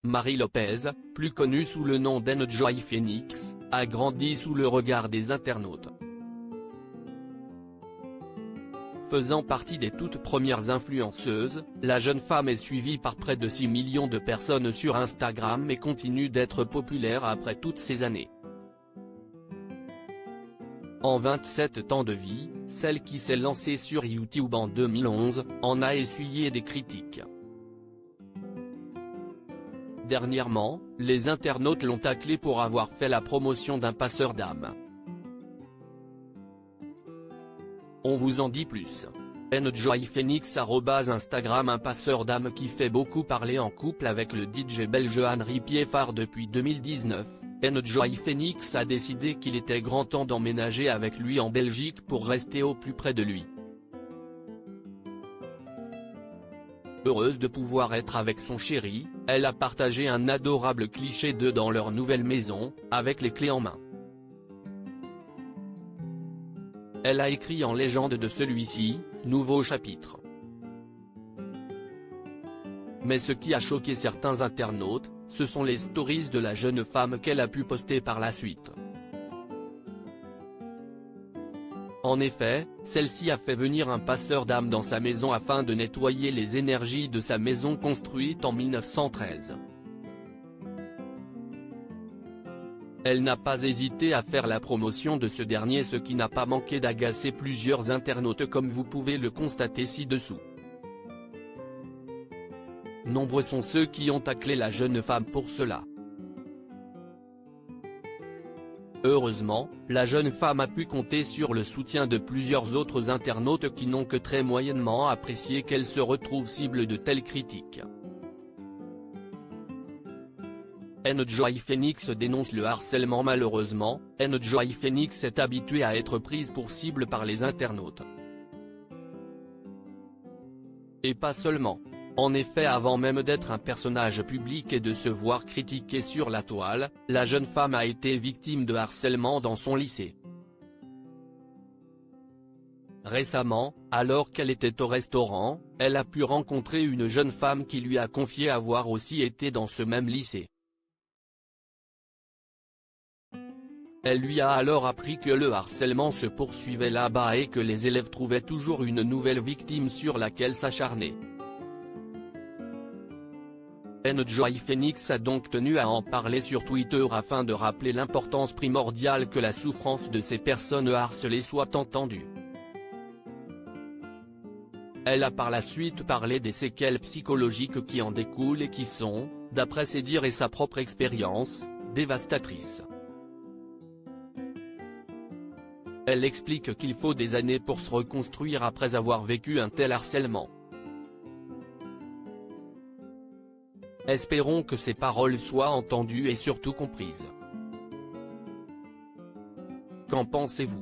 Marie Lopez, plus connue sous le nom d'Enjoy Phoenix, a grandi sous le regard des internautes. Faisant partie des toutes premières influenceuses, la jeune femme est suivie par près de 6 millions de personnes sur Instagram et continue d'être populaire après toutes ces années. En 27 ans de vie, celle qui s'est lancée sur YouTube en 2011, en a essuyé des critiques. Dernièrement, les internautes l'ont taclée pour avoir fait la promotion d'un passeur d'âme. On vous en dit plus. Enjoy Phoenix @Instagram. Un passeur d'âme qui fait beaucoup parler en couple avec le DJ belge Henri Pieffard depuis 2019, Enjoy Phoenix a décidé qu'il était grand temps d'emménager avec lui en Belgique pour rester au plus près de lui. Heureuse de pouvoir être avec son chéri, elle a partagé un adorable cliché d'eux dans leur nouvelle maison, avec les clés en main. Elle a écrit en légende de celui-ci, nouveau chapitre. Mais ce qui a choqué certains internautes, ce sont les stories de la jeune femme qu'elle a pu poster par la suite. En effet, celle-ci a fait venir un passeur d'âme dans sa maison afin de nettoyer les énergies de sa maison construite en 1913. Elle n'a pas hésité à faire la promotion de ce dernier, ce qui n'a pas manqué d'agacer plusieurs internautes comme vous pouvez le constater ci-dessous. Nombreux sont ceux qui ont taclé la jeune femme pour cela. Heureusement, la jeune femme a pu compter sur le soutien de plusieurs autres internautes qui n'ont que très moyennement apprécié qu'elle se retrouve cible de telles critiques. Enjoy Phoenix dénonce le harcèlement. Malheureusement, Enjoy Phoenix est habituée à être prise pour cible par les internautes. Et pas seulement. En effet, avant même d'être un personnage public et de se voir critiquée sur la toile, la jeune femme a été victime de harcèlement dans son lycée. Récemment, alors qu'elle était au restaurant, elle a pu rencontrer une jeune femme qui lui a confié avoir aussi été dans ce même lycée. Elle lui a alors appris que le harcèlement se poursuivait là-bas et que les élèves trouvaient toujours une nouvelle victime sur laquelle s'acharner. Enjoy Phoenix a donc tenu à en parler sur Twitter afin de rappeler l'importance primordiale que la souffrance de ces personnes harcelées soit entendue. Elle a par la suite parlé des séquelles psychologiques qui en découlent et qui sont, d'après ses dires et sa propre expérience, dévastatrices. Elle explique qu'il faut des années pour se reconstruire après avoir vécu un tel harcèlement. Espérons que ces paroles soient entendues et surtout comprises. Qu'en pensez-vous ?